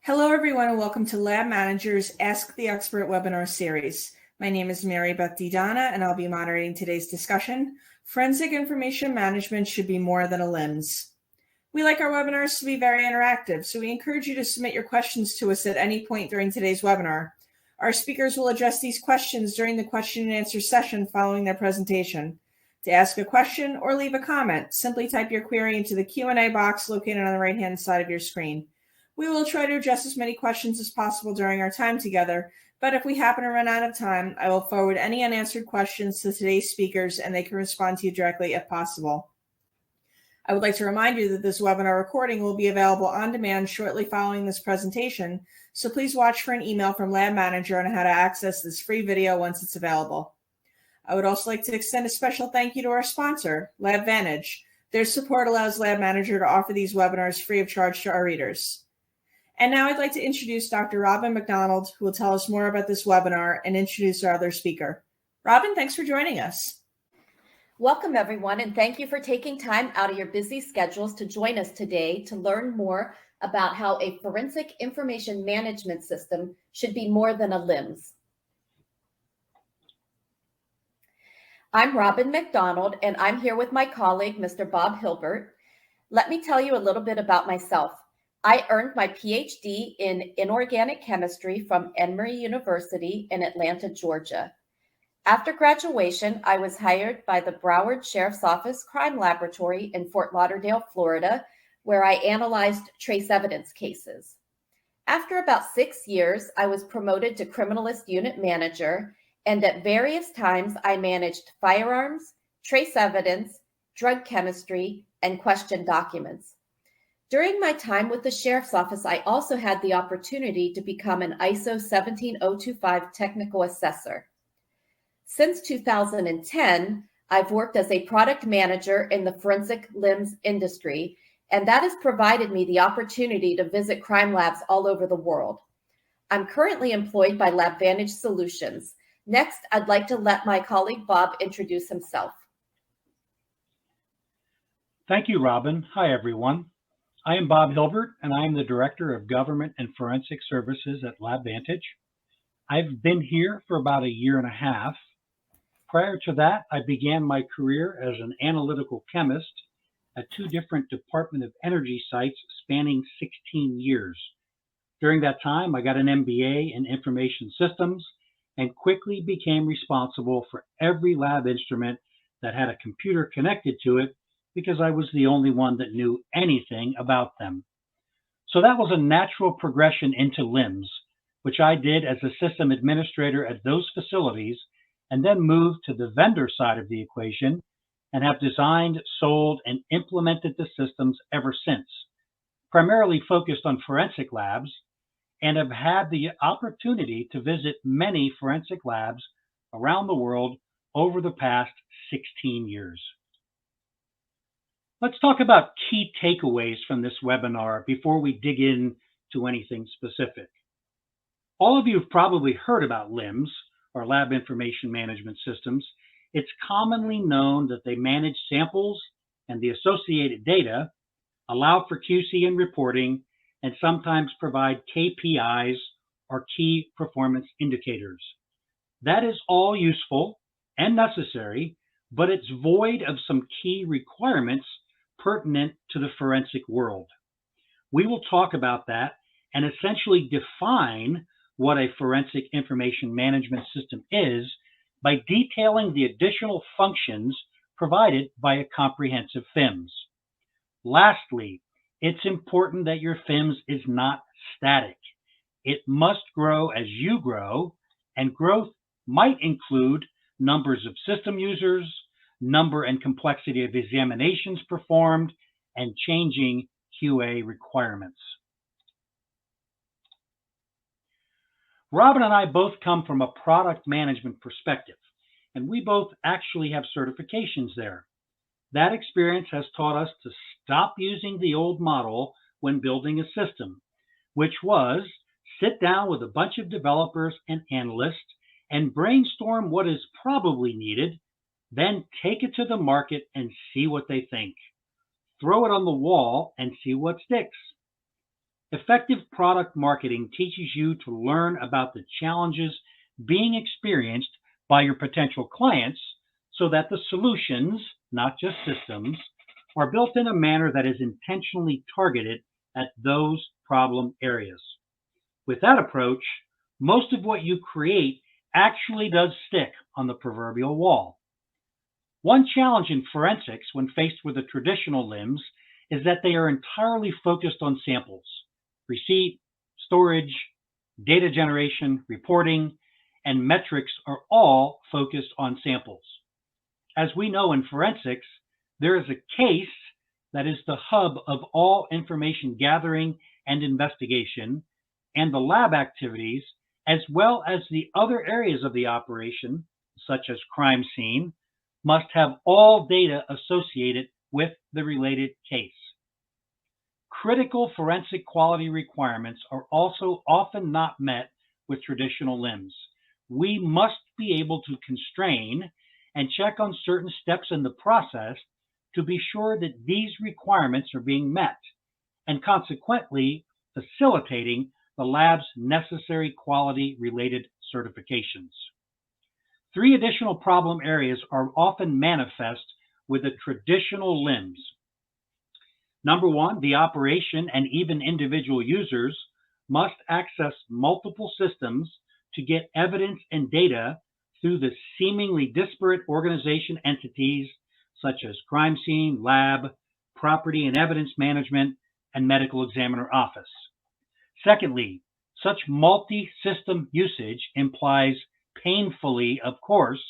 Hello, everyone, and welcome to LabVantage's Ask the Expert webinar series. My name is Mary Beth DiDonna, and I'll be moderating today's discussion. Forensic information management should be more than a LIMS. We like our webinars to be very interactive, so we encourage you to submit your questions to us at any point during today's webinar. Our speakers will address these questions during the question and answer session following their presentation. To ask a question or leave a comment, simply type your query into the Q&A box located on the right-hand side of your screen. We will try to address as many questions as possible during our time together, but if we happen to run out of time, I will forward any unanswered questions to today's speakers and they can respond to you directly if possible. I would like to remind you that this webinar recording will be available on demand shortly following this presentation, so please watch for an email from LabVantage on how to access this free video once it's available. I would also like to extend a special thank you to our sponsor, LabVantage. Their support allows LabVantage to offer these webinars free of charge to our readers. And now I'd like to introduce Dr. Robin McDonald, who will tell us more about this webinar and introduce our other speaker. Robin, thanks for joining us. Welcome, everyone, and thank you for taking time out of your busy schedules to join us today to learn more about how a forensic information management system should be more than a LIMS. I'm Robin McDonald, and I'm here with my colleague, Mr. Bob Hilbert. Let me tell you a little bit about myself. I earned my PhD in inorganic chemistry from Emory University in Atlanta, Georgia. After graduation, I was hired by the Broward Sheriff's Office Crime Laboratory in Fort Lauderdale, Florida, where I analyzed trace evidence cases. After about 6 years, I was promoted to Criminalist Unit Manager, and at various times I managed firearms, trace evidence, drug chemistry, and question documents. During my time with the Sheriff's Office, I also had the opportunity to become an ISO 17025 technical assessor. Since 2010, I've worked as a product manager in the forensic LIMS industry, and that has provided me the opportunity to visit crime labs all over the world. I'm currently employed by LabVantage Solutions. Next, I'd like to let my colleague Bob introduce himself. Thank you, Robin. Hi, everyone. I am Bob Hilbert, and I am the Director of Government and Forensic Services at LabVantage. I've been here for about a year and a half. Prior to that, I began my career as an analytical chemist at 2 different Department of Energy sites spanning 16 years. During that time, I got an MBA in Information Systems and quickly became responsible for every lab instrument that had a computer connected to it, because I was the only one that knew anything about them. So that was a natural progression into LIMS, which I did as a system administrator at those facilities, and then moved to the vendor side of the equation and have designed, sold, and implemented the systems ever since, primarily focused on forensic labs, and have had the opportunity to visit many forensic labs around the world over the past 16 years. Let's talk about key takeaways from this webinar before we dig into anything specific. All of you have probably heard about LIMS, or Lab Information Management Systems. It's commonly known that they manage samples and the associated data, allow for QC and reporting, and sometimes provide KPIs, or key performance indicators. That is all useful and necessary, but it's void of some key requirements pertinent to the forensic world. We will talk about that and essentially define what a forensic information management system is by detailing the additional functions provided by a comprehensive FIMS. Lastly, it's important that your FIMS is not static. It must grow as you grow, and growth might include numbers of system users, number and complexity of examinations performed, and changing QA requirements. Robin and I both come from a product management perspective, and we both actually have certifications there. That experience has taught us to stop using the old model when building a system, which was sit down with a bunch of developers and analysts and brainstorm what is probably needed, then take it to the market and see what they think. Throw it on the wall and see what sticks. Effective product marketing teaches you to learn about the challenges being experienced by your potential clients so that the solutions, not just systems, are built in a manner that is intentionally targeted at those problem areas. With that approach, most of what you create actually does stick on the proverbial wall. One challenge in forensics when faced with the traditional LIMS is that they are entirely focused on samples, receipt, storage, data generation, reporting, and metrics are all focused on samples. As we know in forensics, there is a case that is the hub of all information gathering and investigation, and the lab activities, as well as the other areas of the operation, such as crime scene, must have all data associated with the related case. Critical forensic quality requirements are also often not met with traditional LIMS. We must be able to constrain and check on certain steps in the process to be sure that these requirements are being met, and consequently facilitating the lab's necessary quality-related certifications. 3 additional problem areas are often manifest with the traditional LIMS. Number 1, the operation and even individual users must access multiple systems to get evidence and data through the seemingly disparate organization entities such as crime scene, lab, property and evidence management, and medical examiner office. Secondly, such multi-system usage implies painfully, of course,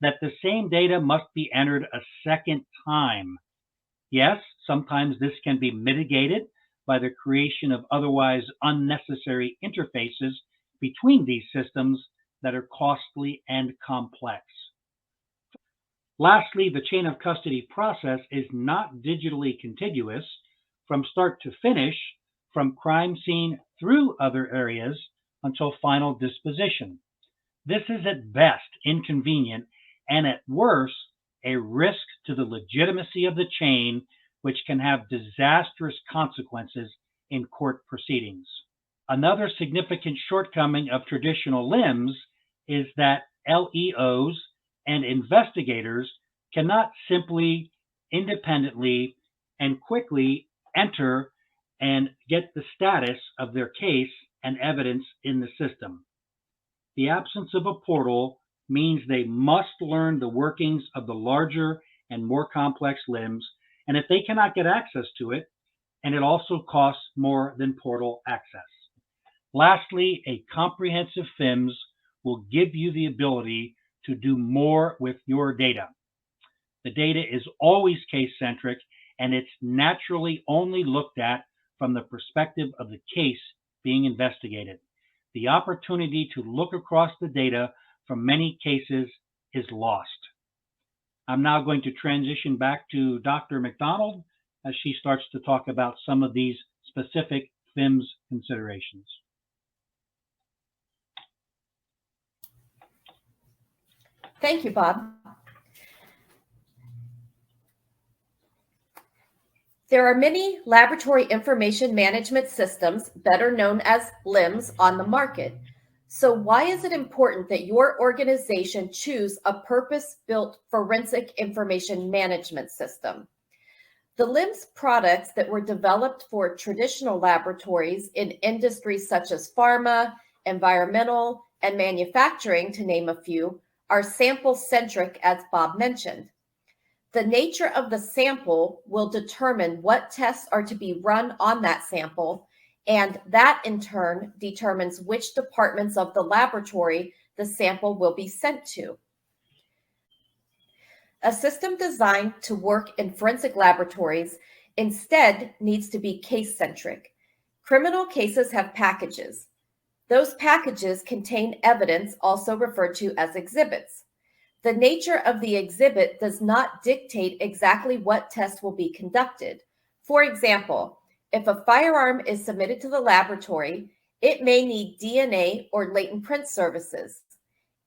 that the same data must be entered a second time. Yes, sometimes this can be mitigated by the creation of otherwise unnecessary interfaces between these systems that are costly and complex. Lastly, the chain of custody process is not digitally contiguous from start to finish, from crime scene through other areas until final disposition. This is at best inconvenient and at worst a risk to the legitimacy of the chain, which can have disastrous consequences in court proceedings. Another significant shortcoming of traditional LIMS is that LEOs and investigators cannot simply, independently, and quickly enter and get the status of their case and evidence in the system. The absence of a portal means they must learn the workings of the larger and more complex LIMS, and if they cannot get access to it, and it also costs more than portal access. Lastly, a comprehensive FIMS will give you the ability to do more with your data. The data is always case-centric, and it's naturally only looked at from the perspective of the case being investigated. The opportunity to look across the data from many cases is lost. I'm now going to transition back to Dr. McDonald as she starts to talk about some of these specific FIMS considerations. Thank you, Bob. There are many laboratory information management systems, better known as LIMS, on the market. So why is it important that your organization choose a purpose-built forensic information management system? The LIMS products that were developed for traditional laboratories in industries such as pharma, environmental, and manufacturing, to name a few, are sample-centric, as Bob mentioned. The nature of the sample will determine what tests are to be run on that sample, and that in turn determines which departments of the laboratory the sample will be sent to. A system designed to work in forensic laboratories instead needs to be case-centric. Criminal cases have packages. Those packages contain evidence, also referred to as exhibits. The nature of the exhibit does not dictate exactly what test will be conducted. For example, if a firearm is submitted to the laboratory, it may need DNA or latent print services.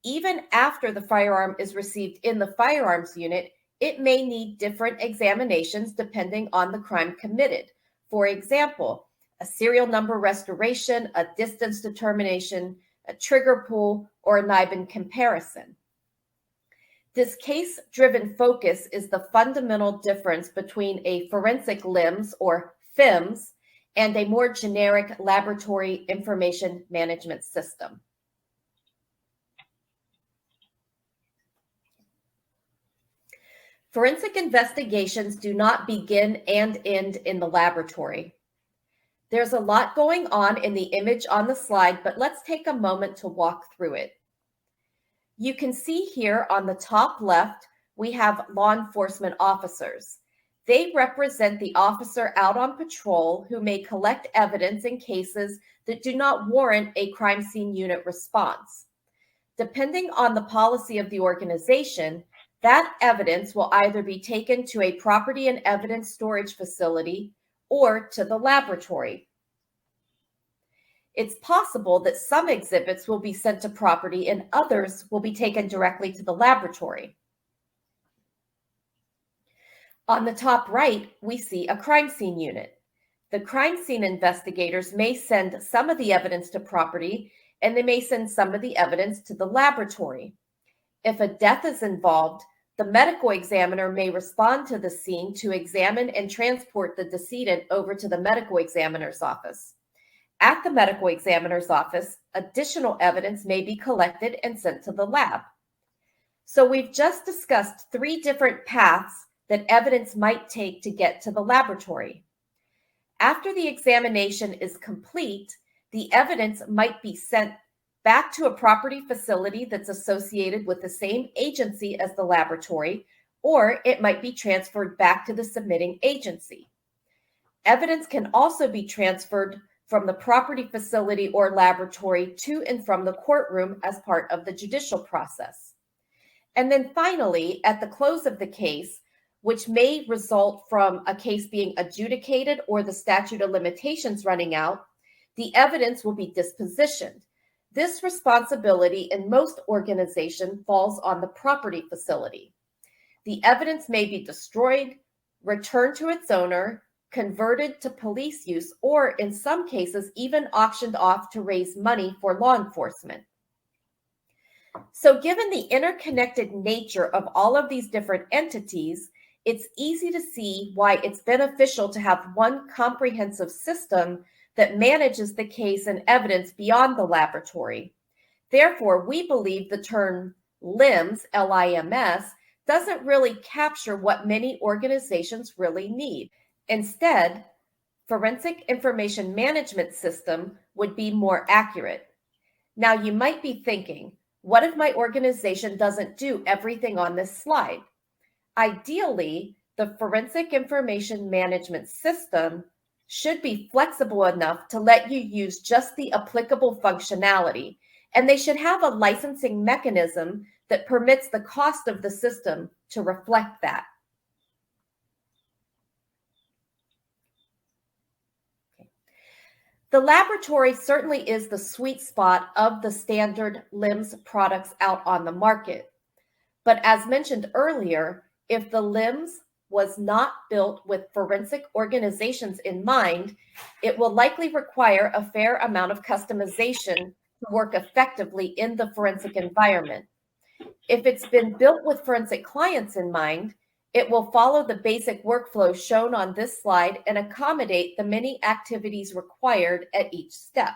Even after the firearm is received in the firearms unit, it may need different examinations depending on the crime committed. For example, a serial number restoration, a distance determination, a trigger pull, or a NIBIN comparison. This case-driven focus is the fundamental difference between a forensic LIMS or FIMS and a more generic laboratory information management system. Forensic investigations do not begin and end in the laboratory. There's a lot going on in the image on the slide, but let's take a moment to walk through it. You can see here on the top left, we have law enforcement officers. They represent the officer out on patrol who may collect evidence in cases that do not warrant a crime scene unit response. Depending on the policy of the organization, that evidence will either be taken to a property and evidence storage facility or to the laboratory. It's possible that some exhibits will be sent to property and others will be taken directly to the laboratory. On the top right, we see a crime scene unit. The crime scene investigators may send some of the evidence to property, and they may send some of the evidence to the laboratory. If a death is involved, the medical examiner may respond to the scene to examine and transport the decedent over to the medical examiner's office. At the medical examiner's office, additional evidence may be collected and sent to the lab. So we've just discussed 3 different paths that evidence might take to get to the laboratory. After the examination is complete, the evidence might be sent back to a property facility that's associated with the same agency as the laboratory, or it might be transferred back to the submitting agency. Evidence can also be transferred from the property facility or laboratory to and from the courtroom as part of the judicial process. And then finally, at the close of the case, which may result from a case being adjudicated or the statute of limitations running out, the evidence will be dispositioned. This responsibility in most organizations falls on the property facility. The evidence may be destroyed, returned to its owner, converted to police use, or in some cases, even auctioned off to raise money for law enforcement. So given the interconnected nature of all of these different entities, it's easy to see why it's beneficial to have one comprehensive system that manages the case and evidence beyond the laboratory. Therefore, we believe the term LIMS, L-I-M-S, doesn't really capture what many organizations really need. Instead, forensic information management system would be more accurate. Now, you might be thinking, what if my organization doesn't do everything on this slide? Ideally, the forensic information management system should be flexible enough to let you use just the applicable functionality, and they should have a licensing mechanism that permits the cost of the system to reflect that. The laboratory certainly is the sweet spot of the standard LIMS products out on the market. But as mentioned earlier, if the LIMS was not built with forensic organizations in mind, it will likely require a fair amount of customization to work effectively in the forensic environment. If it's been built with forensic clients in mind, it will follow the basic workflow shown on this slide and accommodate the many activities required at each step.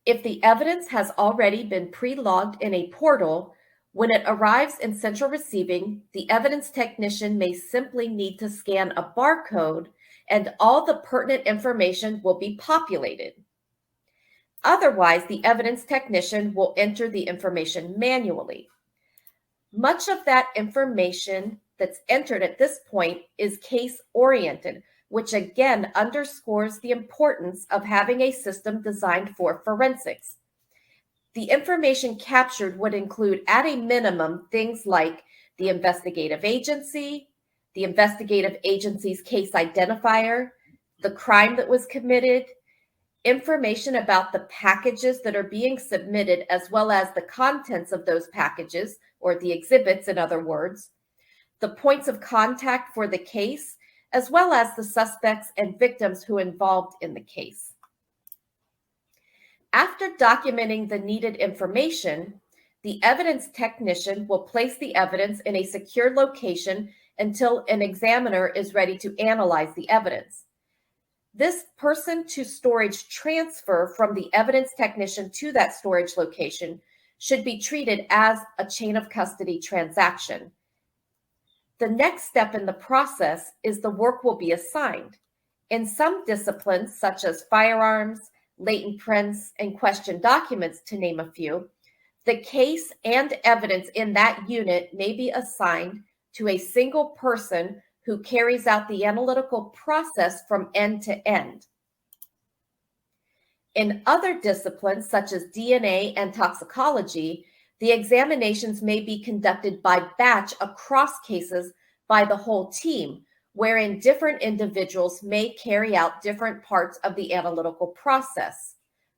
If the evidence has already been pre-logged in a portal, when it arrives in central receiving, the evidence technician may simply need to scan a barcode and all the pertinent information will be populated. Otherwise, the evidence technician will enter the information manually. Much of that information that's entered at this point is case-oriented, which again underscores the importance of having a system designed for forensics. The information captured would include, at a minimum, things like the investigative agency's case identifier, the crime that was committed, information about the packages that are being submitted, as well as the contents of those packages, or the exhibits, in other words, the points of contact for the case, as well as the suspects and victims who involved in the case. After documenting the needed information, the evidence technician will place the evidence in a secure location until an examiner is ready to analyze the evidence. This person-to-storage transfer from the evidence technician to that storage location should be treated as a chain of custody transaction. The next step in the process is the work will be assigned. In some disciplines, such as firearms, latent prints, and question documents, to name a few, the case and evidence in that unit may be assigned to a single person who carries out the analytical process from end to end. In other disciplines, such as DNA and toxicology, the examinations may be conducted by batch across cases by the whole team, wherein different individuals may carry out different parts of the analytical process.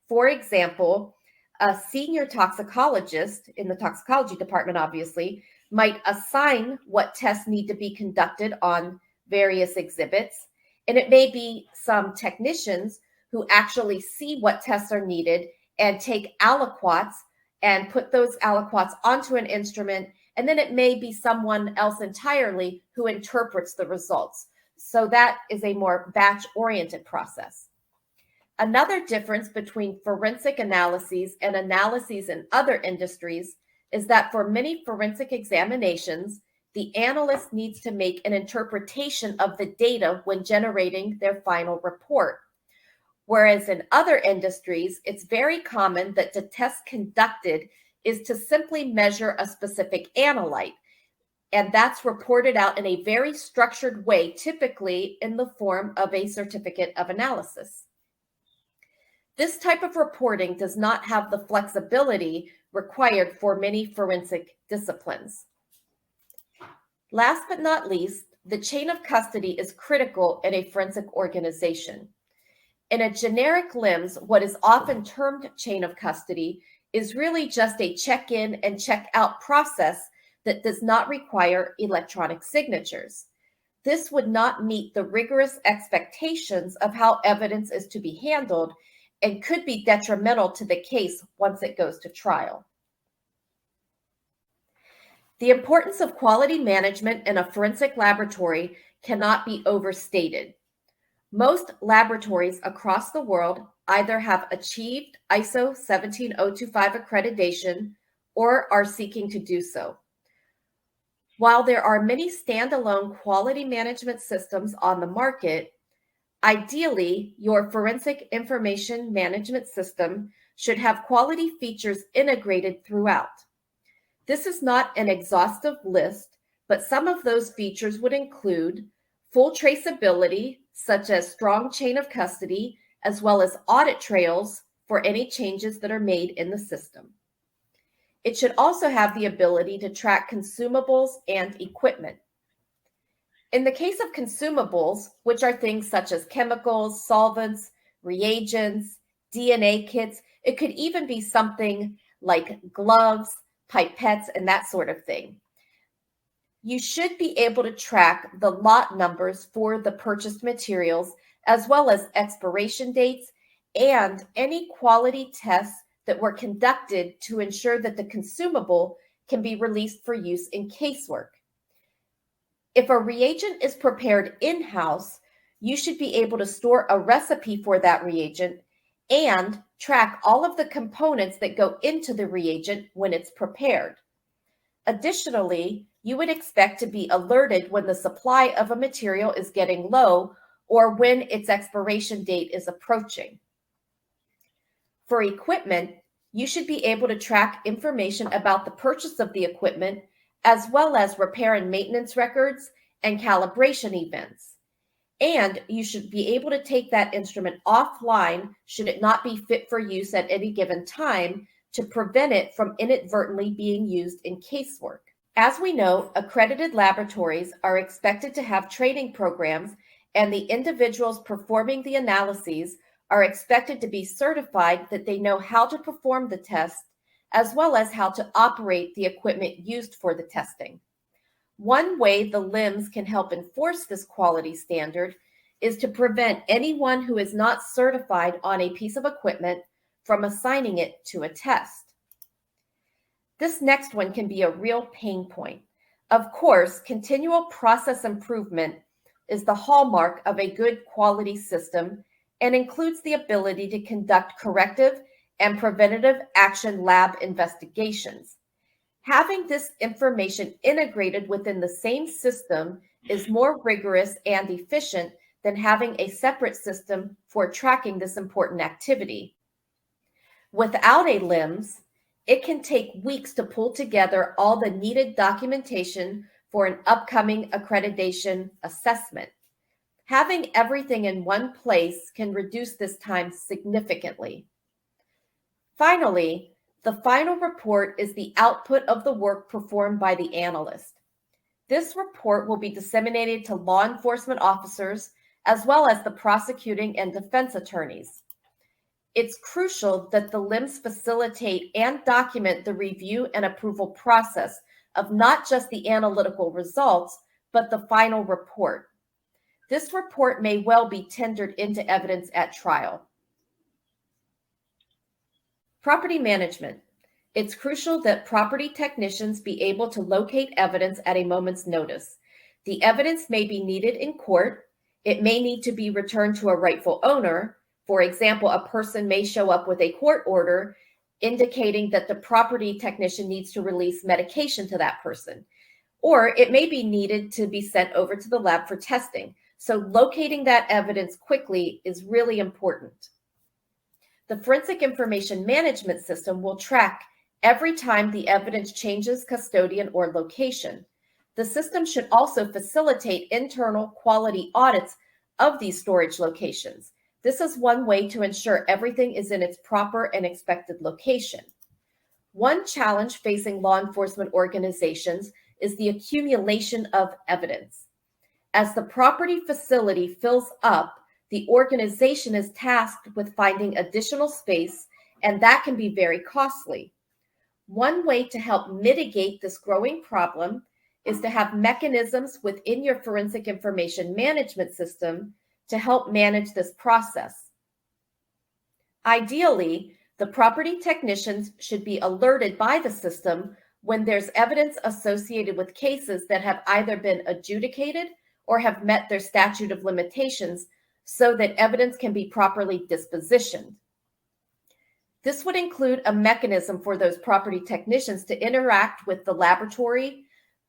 For example, a senior toxicologist in the toxicology department, obviously, might assign what tests need to be conducted on various exhibits, and it may be some technicians who actually see what tests are needed and take aliquots and put those aliquots onto an instrument, and then it may be someone else entirely who interprets the results. So that is a more batch-oriented process. Another difference between forensic analyses and analyses in other industries is that for many forensic examinations, the analyst needs to make an interpretation of the data when generating their final report. Whereas in other industries, it's very common that the test conducted is to simply measure a specific analyte, and that's reported out in a very structured way, typically in the form of a certificate of analysis. This type of reporting does not have the flexibility required for many forensic disciplines. Last but not least, the chain of custody is critical in a forensic organization. In a generic LIMS, what is often termed chain of custody is really just a check-in and check-out process that does not require electronic signatures. This would not meet the rigorous expectations of how evidence is to be handled and could be detrimental to the case once it goes to trial. The importance of quality management in a forensic laboratory cannot be overstated. Most laboratories across the world either have achieved ISO 17025 accreditation or are seeking to do so. While there are many standalone quality management systems on the market, ideally, your forensic information management system should have quality features integrated throughout. This is not an exhaustive list, but some of those features would include full traceability, such as strong chain of custody, as well as audit trails for any changes that are made in the system. It should also have the ability to track consumables and equipment. In the case of consumables, which are things such as chemicals, solvents, reagents, DNA kits, it could even be something like gloves, pipettes, and that sort of thing. You should be able to track the lot numbers for the purchased materials, as well as expiration dates and any quality tests that were conducted to ensure that the consumable can be released for use in casework. If a reagent is prepared in-house, you should be able to store a recipe for that reagent and track all of the components that go into the reagent when it's prepared. Additionally, you would expect to be alerted when the supply of a material is getting low or when its expiration date is approaching. For equipment, you should be able to track information about the purchase of the equipment, as well as repair and maintenance records and calibration events. And you should be able to take that instrument offline should it not be fit for use at any given time to prevent it from inadvertently being used in casework. As we know, accredited laboratories are expected to have training programs, and the individuals performing the analyses are expected to be certified that they know how to perform the test, as well as how to operate the equipment used for the testing. One way the LIMS can help enforce this quality standard is to prevent anyone who is not certified on a piece of equipment from assigning it to a test. This next one can be a real pain point. Of course, continual process improvement is the hallmark of a good quality system and includes the ability to conduct corrective and preventative action lab investigations. Having this information integrated within the same system is more rigorous and efficient than having a separate system for tracking this important activity. Without a LIMS, it can take weeks to pull together all the needed documentation for an upcoming accreditation assessment. Having everything in one place can reduce this time significantly. Finally, the final report is the output of the work performed by the analyst. This report will be disseminated to law enforcement officers as well as the prosecuting and defense attorneys. It's crucial that the LIMS facilitate and document the review and approval process of not just the analytical results, but the final report. This report may well be tendered into evidence at trial. Property management. It's crucial that property technicians be able to locate evidence at a moment's notice. The evidence may be needed in court. It may need to be returned to a rightful owner. For example, a person may show up with a court order indicating that the property technician needs to release medication to that person. Or it may be needed to be sent over to the lab for testing. So locating that evidence quickly is really important. The forensic information management system will track every time the evidence changes custodian or location. The system should also facilitate internal quality audits of these storage locations. This is one way to ensure everything is in its proper and expected location. One challenge facing law enforcement organizations is the accumulation of evidence. As the property facility fills up, the organization is tasked with finding additional space, and that can be very costly. One way to help mitigate this growing problem is to have mechanisms within your forensic information management system to help manage this process. Ideally, the property technicians should be alerted by the system when there's evidence associated with cases that have either been adjudicated or have met their statute of limitations so that evidence can be properly dispositioned. This would include a mechanism for those property technicians to interact with the laboratory,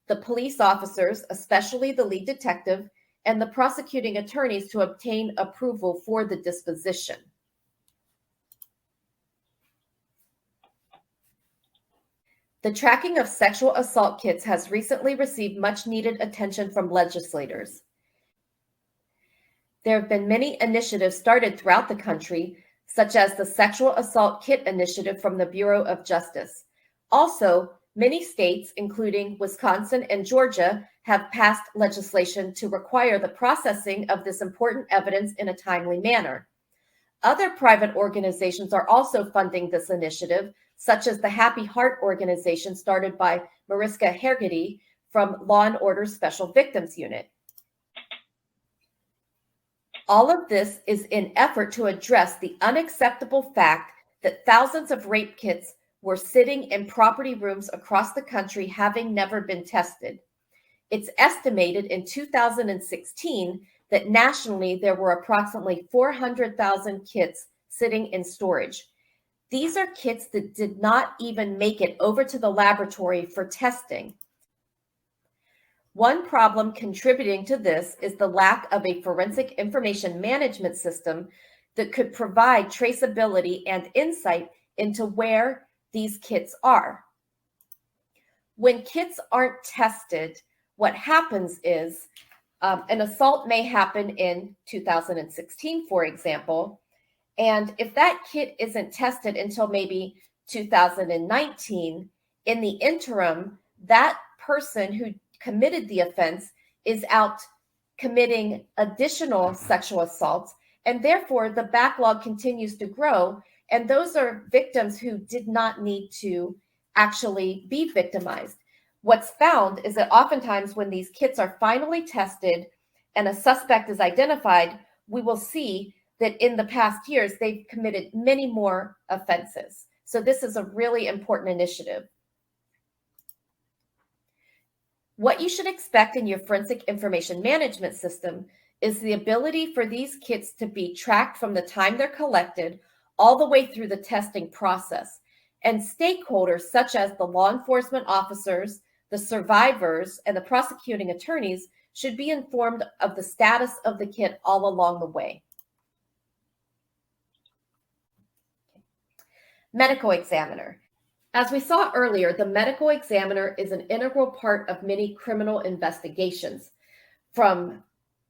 the police officers, especially the lead detective, and the prosecuting attorneys to obtain approval for the disposition. The tracking of sexual assault kits has recently received much needed attention from legislators. There have been many initiatives started throughout the country, such as the Sexual Assault Kit Initiative from the Bureau of Justice. Also, many states, including Wisconsin and Georgia, have passed legislation to require the processing of this important evidence in a timely manner. Other private organizations are also funding this initiative, such as the Happy Heart organization started by Mariska Hargitay from Law and Order Special Victims Unit. All of this is in effort to address the unacceptable fact that thousands of rape kits were sitting in property rooms across the country having never been tested. It's estimated in 2016 that nationally there were approximately 400,000 kits sitting in storage. These are kits that did not even make it over to the laboratory for testing. One problem contributing to this is the lack of a forensic information management system that could provide traceability and insight into where these kits are. When kits aren't tested, what happens is an assault may happen in 2016, for example, and if that kit isn't tested until maybe 2019, in the interim, that person who committed the offense is out committing additional sexual assaults, and therefore the backlog continues to grow, and those are victims who did not need to actually be victimized. What's found is that oftentimes when these kits are finally tested and a suspect is identified, we will see that in the past years, they've committed many more offenses. So this is a really important initiative. What you should expect in your forensic information management system is the ability for these kits to be tracked from the time they're collected all the way through the testing process. And stakeholders such as the law enforcement officers, the survivors, and the prosecuting attorneys should be informed of the status of the kit all along the way. Medical examiner. As we saw earlier, the medical examiner is an integral part of many criminal investigations, from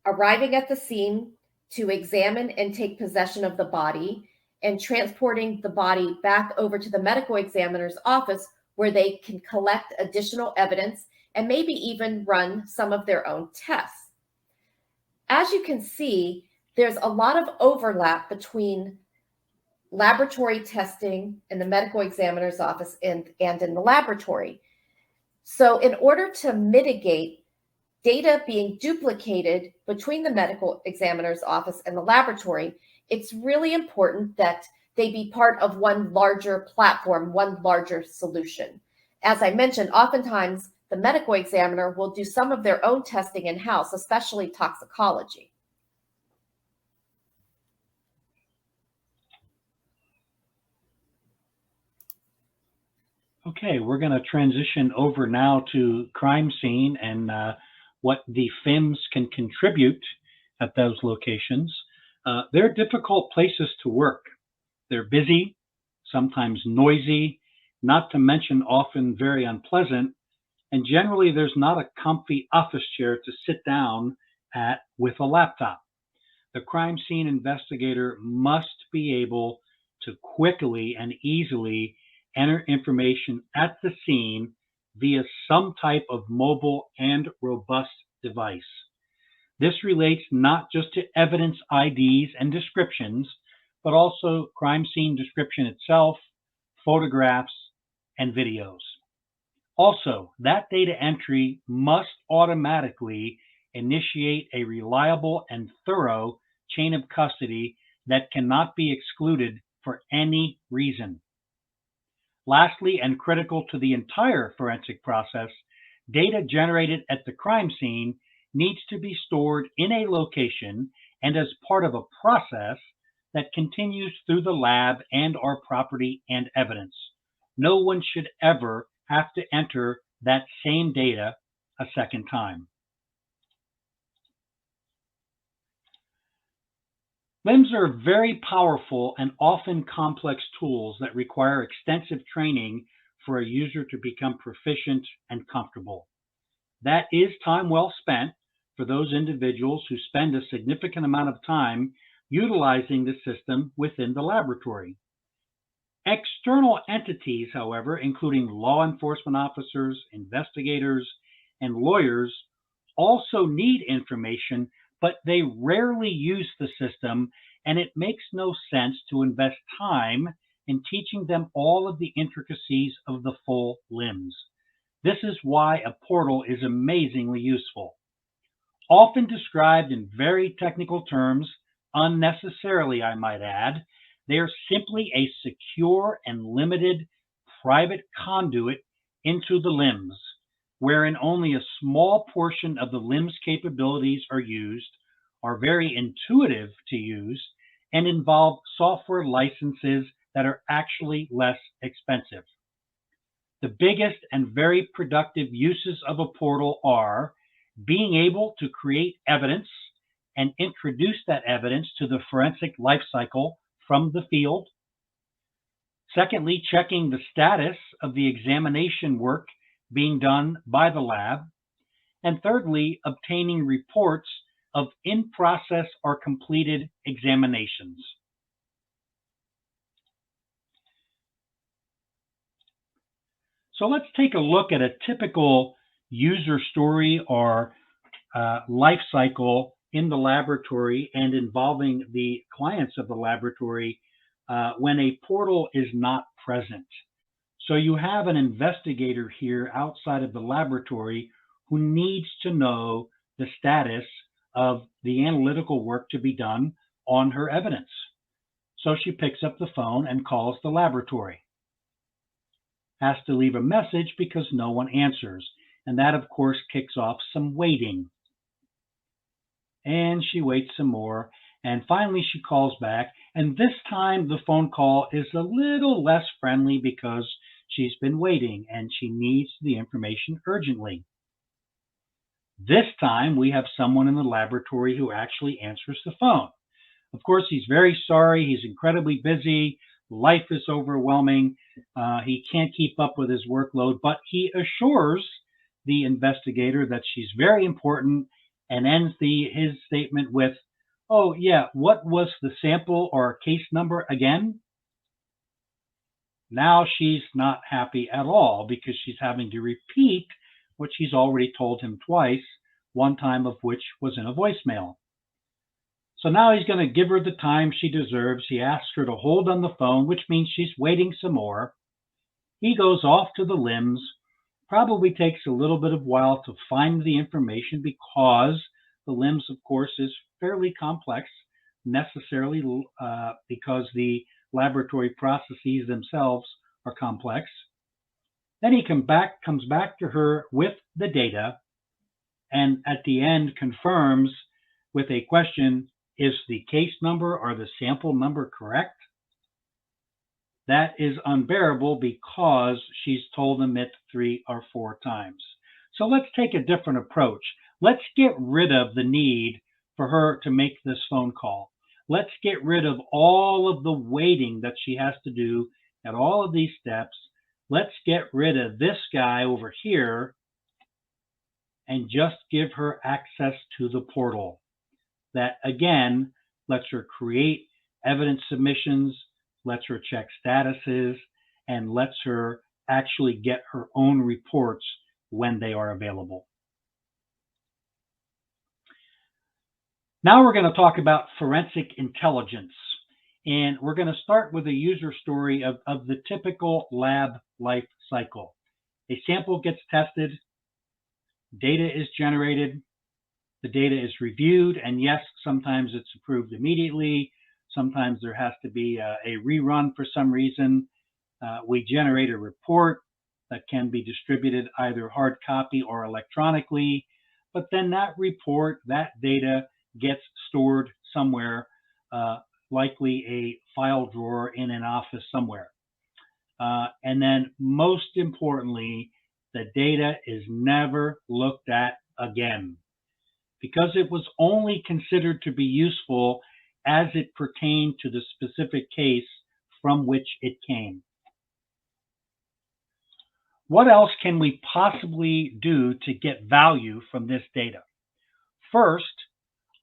arriving at the scene to examine and take possession of the body and transporting the body back over to the medical examiner's office where they can collect additional evidence and maybe even run some of their own tests. As you can see, there's a lot of overlap between laboratory testing in the medical examiner's office and in the laboratory. So in order to mitigate data being duplicated between the medical examiner's office and the laboratory, it's really important that they be part of one larger platform, one larger solution. As I mentioned, oftentimes the medical examiner will do some of their own testing in-house, especially toxicology. Okay, we're going to transition over now to crime scene and what the FIMS can contribute at those locations. They're difficult places to work. They're busy, sometimes noisy, not to mention often very unpleasant, and generally there's not a comfy office chair to sit down at with a laptop. The crime scene investigator must be able to quickly and easily enter information at the scene via some type of mobile and robust device. This relates not just to evidence IDs and descriptions, but also crime scene description itself, photographs, and videos. Also, that data entry must automatically initiate a reliable and thorough chain of custody that cannot be excluded for any reason. Lastly, and critical to the entire forensic process, data generated at the crime scene needs to be stored in a location and as part of a process that continues through the lab and our property and evidence. No one should ever have to enter that same data a second time. LIMS are very powerful and often complex tools that require extensive training for a user to become proficient and comfortable. That is time well spent for those individuals who spend a significant amount of time utilizing the system within the laboratory. External entities, however, including law enforcement officers, investigators, and lawyers, also need information, but they rarely use the system, and it makes no sense to invest time in teaching them all of the intricacies of the full LIMS. This is why a portal is amazingly useful. Often described in very technical terms, unnecessarily I might add, they are simply a secure and limited private conduit into the LIMS, wherein only a small portion of the LIMS capabilities are used, are very intuitive to use, and involve software licenses that are actually less expensive. The biggest and very productive uses of a portal are being able to create evidence and introduce that evidence to the forensic life cycle from the field. Secondly, checking the status of the examination work being done by the lab. And thirdly, obtaining reports of in-process or completed examinations. So let's take a look at a typical user story or life cycle in the laboratory and involving the clients of the laboratory when a portal is not present. So you have an investigator here outside of the laboratory who needs to know the status of the analytical work to be done on her evidence. So she picks up the phone and calls the laboratory. Has to leave a message because no one answers. And that, of course, kicks off some waiting. And she waits some more. And finally, she calls back. And this time, the phone call is a little less friendly because she's been waiting and she needs the information urgently. This time, we have someone in the laboratory who actually answers the phone. Of course, he's very sorry. He's incredibly busy. Life is overwhelming. He can't keep up with his workload, but he assures the investigator that she's very important and ends his statement with, "Oh, yeah, what was the sample or case number again?" Now she's not happy at all because she's having to repeat what she's already told him twice, one time of which was in a voicemail. So now he's going to give her the time she deserves. He asks her to hold on the phone, which means she's waiting some more. He goes off to the LIMS, probably takes a little bit of while to find the information because the LIMS, of course, is fairly complex, necessarily because the laboratory processes themselves are complex. Then he comes back to her with the data, and at the end confirms with a question, is the case number or the sample number correct? That is unbearable because she's told him it 3 or 4 times. So let's take a different approach. Let's get rid of the need for her to make this phone call. Let's get rid of all of the waiting that she has to do at all of these steps. Let's get rid of this guy over here and just give her access to the portal. That, again, lets her create evidence submissions, lets her check statuses, and lets her actually get her own reports when they are available. Now we're going to talk about forensic intelligence. And we're going to start with a user story of the typical lab life cycle. A sample gets tested, data is generated, the data is reviewed, and yes, sometimes it's approved immediately. Sometimes there has to be a rerun for some reason. We generate a report that can be distributed either hard copy or electronically, but then that report, that data gets stored somewhere, likely a file drawer in an office somewhere. And then most importantly, the data is never looked at again, because it was only considered to be useful as it pertained to the specific case from which it came. What else can we possibly do to get value from this data? First,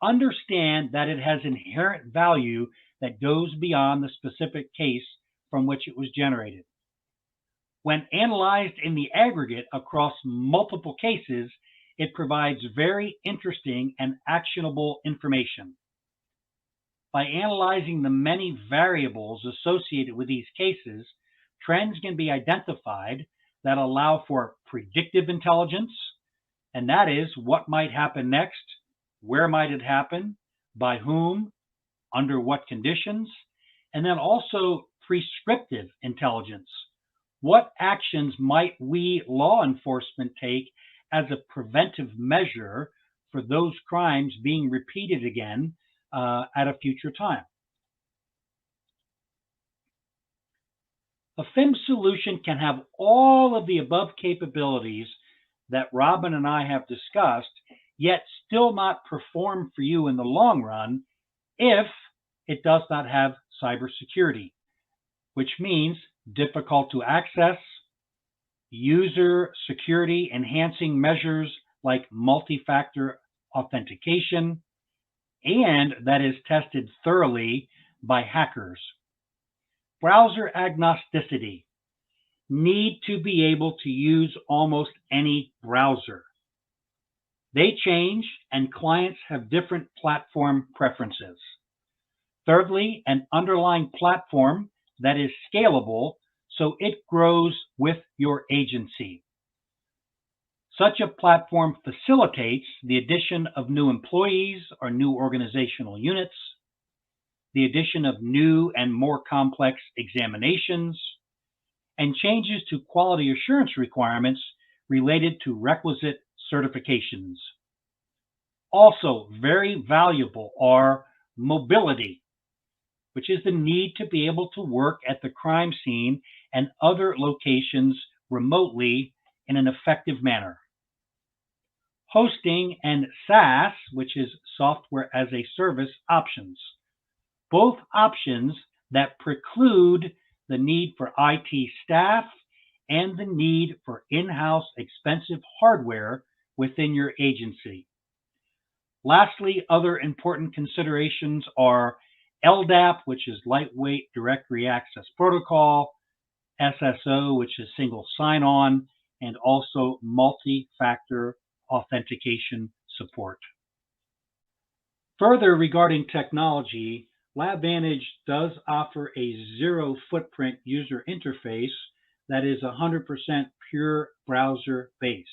understand that it has inherent value that goes beyond the specific case from which it was generated. When analyzed in the aggregate across multiple cases, it provides very interesting and actionable information. By analyzing the many variables associated with these cases, trends can be identified that allow for predictive intelligence, and that is what might happen next, where might it happen, by whom, under what conditions, and then also prescriptive intelligence. What actions might we law enforcement take as a preventive measure for those crimes being repeated again at a future time? A FIMS solution can have all of the above capabilities that Robin and I have discussed, yet still not perform for you in the long run if it does not have cybersecurity, which means difficult to access, user security enhancing measures like multi-factor authentication, and that is tested thoroughly by hackers. Browser agnosticity. Need to be able to use almost any browser. They change, and clients have different platform preferences. Thirdly, an underlying platform that is scalable so it grows with your agency. Such a platform facilitates the addition of new employees or new organizational units, the addition of new and more complex examinations, and changes to quality assurance requirements related to requisite certifications. Also very valuable are mobility, which is the need to be able to work at the crime scene and other locations remotely in an effective manner. Hosting and SaaS, which is software as a service options. Both options that preclude the need for IT staff and the need for in-house expensive hardware within your agency. Lastly, other important considerations are LDAP, which is Lightweight Directory Access Protocol, SSO, which is single sign-on, and also multi-factor authentication support. Further, regarding technology, LabVantage does offer a zero-footprint user interface that is 100% pure browser-based.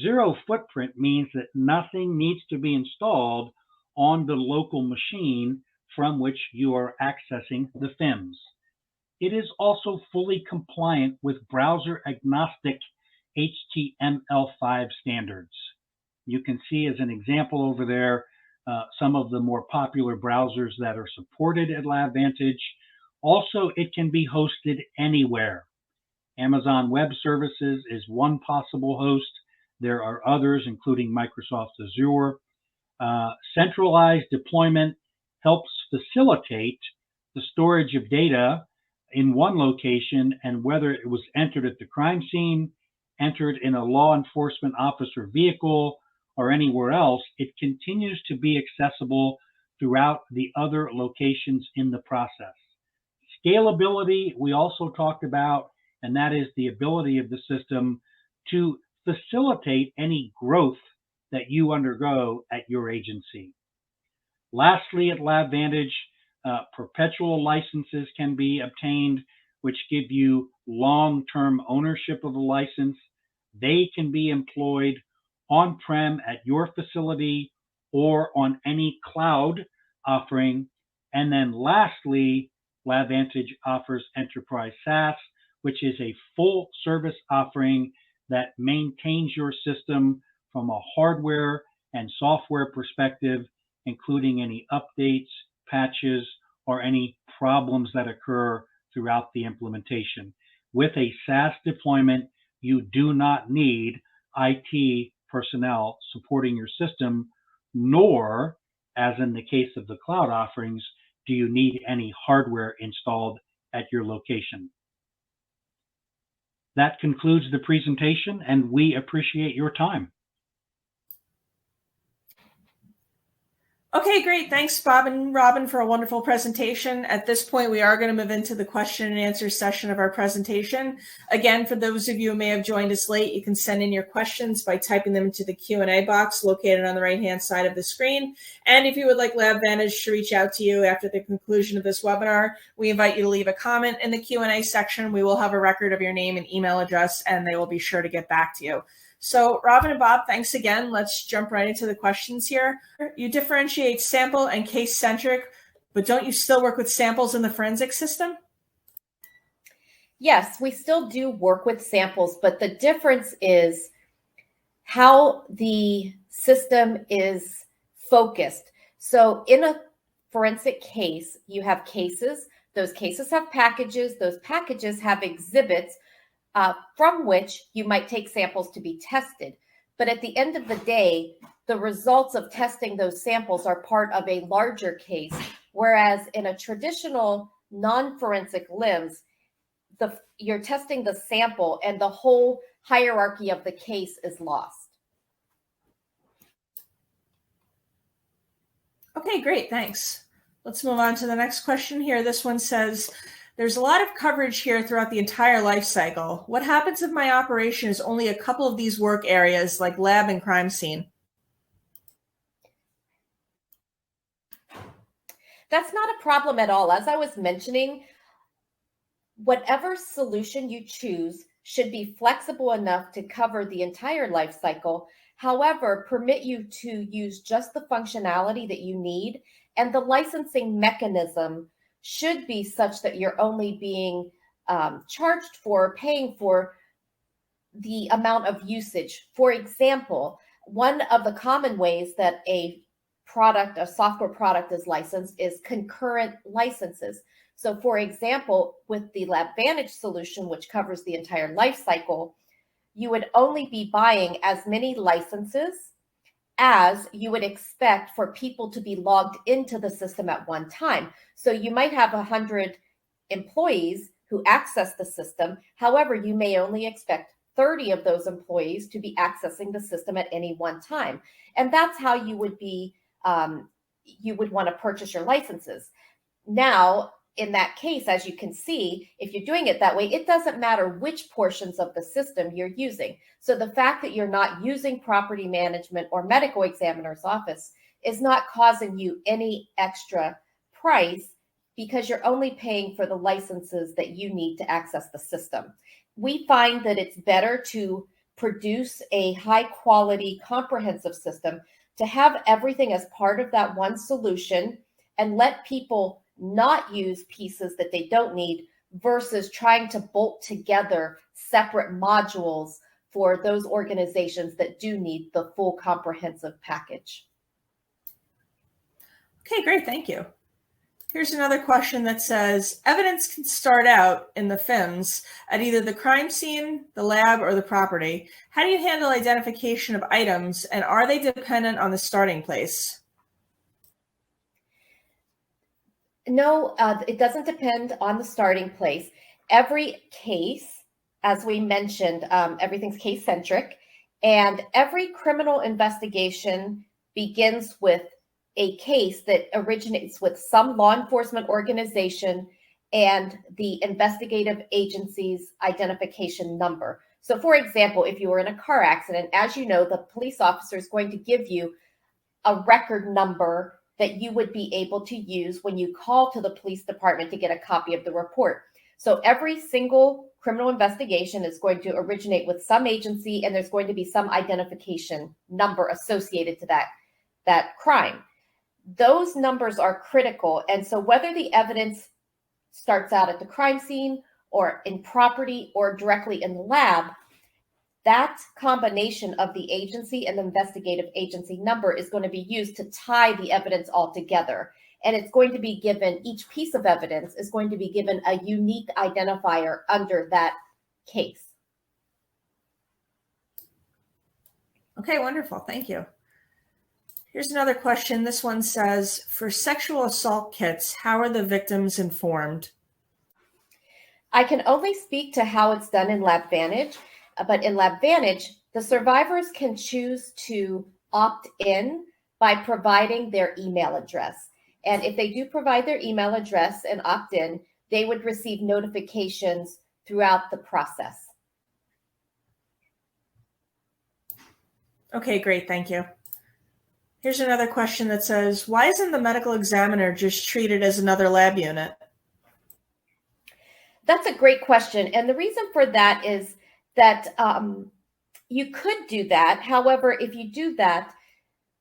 Zero footprint means that nothing needs to be installed on the local machine from which you are accessing the FIMS. It is also fully compliant with browser-agnostic HTML5 standards. You can see as an example over there some of the more popular browsers that are supported at LabVantage. Also, it can be hosted anywhere. Amazon Web Services is one possible host. There are others, including Microsoft Azure. Centralized deployment helps facilitate the storage of data in one location, and whether it was entered at the crime scene, entered in a law enforcement officer vehicle, or anywhere else, it continues to be accessible throughout the other locations in the process. Scalability, we also talked about, and that is the ability of the system to facilitate any growth that you undergo at your agency. Lastly, at LabVantage, perpetual licenses can be obtained, which give you long-term ownership of a license. They can be employed on-prem at your facility or on any cloud offering. And then lastly, LabVantage offers Enterprise SaaS, which is a full service offering that maintains your system from a hardware and software perspective, including any updates, patches, or any problems that occur throughout the implementation. With a SaaS deployment, you do not need IT personnel supporting your system, nor, as in the case of the cloud offerings, do you need any hardware installed at your location. That concludes the presentation, and we appreciate your time. Okay, great. Thanks, Bob and Robin, for a wonderful presentation. At this point, we are going to move into the question and answer session of our presentation. Again, for those of you who may have joined us late, you can send in your questions by typing them into the Q&A box located on the right-hand side of the screen. And if you would like LabVantage to reach out to you after the conclusion of this webinar, we invite you to leave a comment in the Q&A section. We will have a record of your name and email address, and they will be sure to get back to you. So Robin and Bob, thanks again. Let's jump right into the questions here. You differentiate sample and case-centric, but don't you still work with samples in the forensic system? Yes, we still do work with samples, but the difference is how the system is focused. So in a forensic case, you have cases. Those cases have packages. Those packages have exhibits from which you might take samples to be tested. But at the end of the day, the results of testing those samples are part of a larger case, whereas in a traditional non-forensic LIMS, you're testing the sample and the whole hierarchy of the case is lost. Okay, great, thanks. Let's move on to the next question here. This one says, there's a lot of coverage here throughout the entire life cycle. What happens if my operation is only a couple of these work areas like lab and crime scene? That's not a problem at all. As I was mentioning, Whatever solution you choose should be flexible enough to cover the entire life cycle. However, permit you to use just the functionality that you need, and the licensing mechanism should be such that you're only being charged for, paying for the amount of usage. For example, one of the common ways that a software product is licensed is concurrent licenses. So for example, with the LabVantage solution, which covers the entire life cycle, you would only be buying as many licenses as you would expect for people to be logged into the system at one time. So you might have 100 employees who access the system. However, you may only expect 30 of those employees to be accessing the system at any one time. And that's how you would want to purchase your licenses. Now, in that case, as you can see, if you're doing it that way, it doesn't matter which portions of the system you're using. So the fact that you're not using property management or medical examiner's office is not causing you any extra price, because you're only paying for the licenses that you need to access the system. We find that it's better to produce a high quality, comprehensive system, to have everything as part of that one solution and let people not use pieces that they don't need, versus trying to bolt together separate modules for those organizations that do need the full comprehensive package. Okay, great. Thank you. Here's another question that says, evidence can start out in the FIMS at either the crime scene, the lab, or the property. How do you handle identification of items, and are they dependent on the starting place? No, it doesn't depend on the starting place. Every case, as we mentioned, everything's case-centric, and every criminal investigation begins with a case that originates with some law enforcement organization and the investigative agency's identification number. So for example, if you were in a car accident, as you know, the police officer is going to give you a record number that you would be able to use when you call to the police department to get a copy of the report. So every single criminal investigation is going to originate with some agency, and there's going to be some identification number associated to that crime. Those numbers are critical. And so whether the evidence starts out at the crime scene or in property or directly in the lab, that combination of the agency and the investigative agency number is going to be used to tie the evidence all together. And it's going to be given, each piece of evidence is going to be given a unique identifier under that case. Okay, wonderful. Thank you. Here's another question. This one says, for sexual assault kits, how are the victims informed? I can only speak to how it's done in LabVantage, but in LabVantage, the survivors can choose to opt in by providing their email address. And if they do provide their email address and opt in, they would receive notifications throughout the process. Okay, great. Thank you. Here's another question that says, why isn't the medical examiner just treated as another lab unit? That's a great question. And the reason for that is that you could do that. However, if you do that,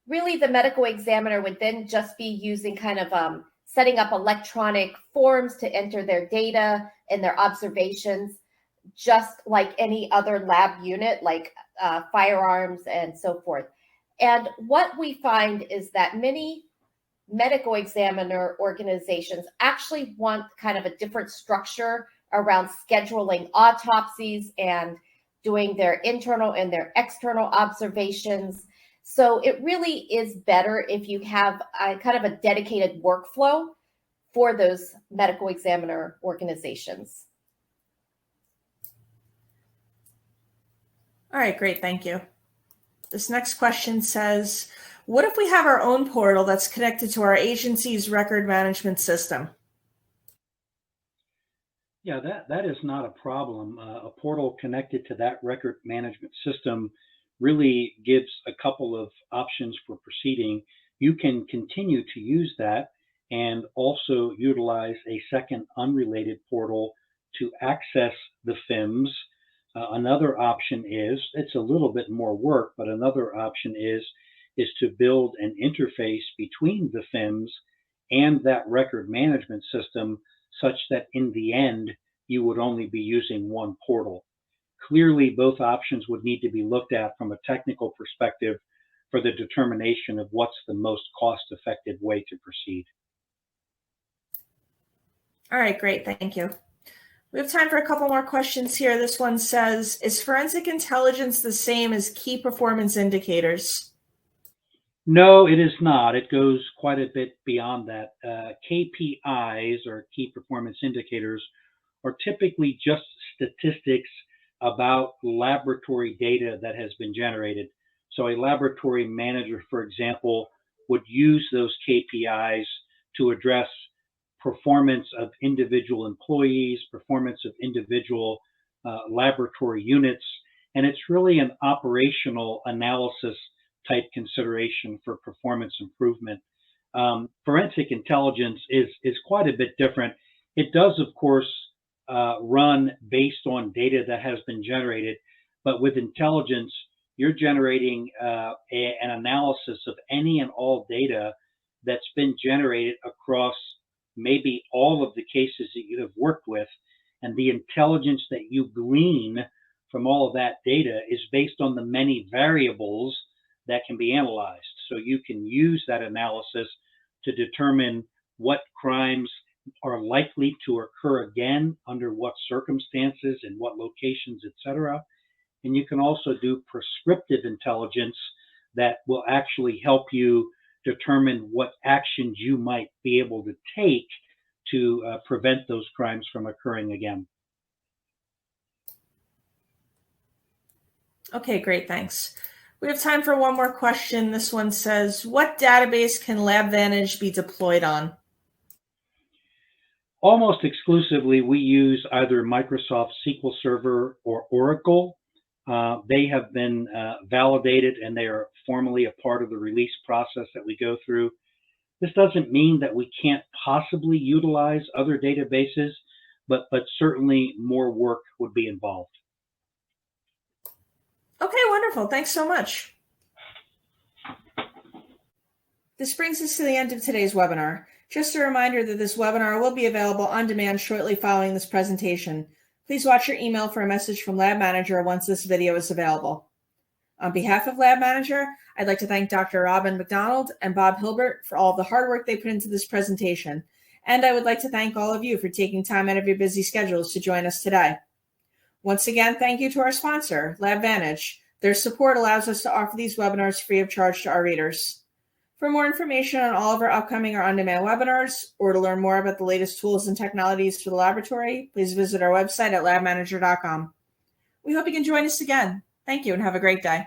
really the medical examiner would then just be using kind of setting up electronic forms to enter their data and their observations, just like any other lab unit, like firearms and so forth. And what we find is that many medical examiner organizations actually want kind of a different structure around scheduling autopsies and doing their internal and their external observations. So it really is better if you have a kind of a dedicated workflow for those medical examiner organizations. All right, great. Thank you. This next question says, what if we have our own portal that's connected to our agency's record management system? Yeah, that is not a problem. A portal connected to that record management system really gives a couple of options for proceeding. You can continue to use that and also utilize a second unrelated portal to access the FIMS, another option is, it's a little bit more work, but another option is to build an interface between the FIMS and that record management system such that in the end, you would only be using one portal. Clearly, both options would need to be looked at from a technical perspective for the determination of what's the most cost-effective way to proceed. All right, great, thank you. We have time for a couple more questions here. This one says, is forensic intelligence the same as key performance indicators? No, it is not. It goes quite a bit beyond that. KPIs, or key performance indicators, are typically just statistics about laboratory data that has been generated. So a laboratory manager, for example, would use those KPIs to address performance of individual employees, performance of individual laboratory units, and it's really an operational analysis type consideration for performance improvement. Forensic intelligence is quite a bit different. It does, of course, run based on data that has been generated, but with intelligence, you're generating an analysis of any and all data that's been generated across maybe all of the cases that you have worked with, and the intelligence that you glean from all of that data is based on the many variables that can be analyzed. So you can use that analysis to determine what crimes are likely to occur again, under what circumstances, in what locations, etc. And you can also do prescriptive intelligence that will actually help you determine what actions you might be able to take to prevent those crimes from occurring again. Okay, great, thanks. We have time for one more question. This one says, what database can LabVantage be deployed on? Almost exclusively, we use either Microsoft SQL Server or Oracle. They have been validated, and they are formally a part of the release process that we go through. This doesn't mean that we can't possibly utilize other databases, but certainly more work would be involved. Okay, wonderful. Thanks so much. This brings us to the end of today's webinar. Just a reminder that this webinar will be available on demand shortly following this presentation. Please watch your email for a message from LabVantage once this video is available. On behalf of LabVantage, I'd like to thank Dr. Robin McDonald and Bob Hilbert for all of the hard work they put into this presentation. And I would like to thank all of you for taking time out of your busy schedules to join us today. Once again, thank you to our sponsor, LabVantage. Their support allows us to offer these webinars free of charge to our readers. For more information on all of our upcoming or on-demand webinars, or to learn more about the latest tools and technologies for the laboratory, please visit our website at labmanager.com. We hope you can join us again. Thank you and have a great day.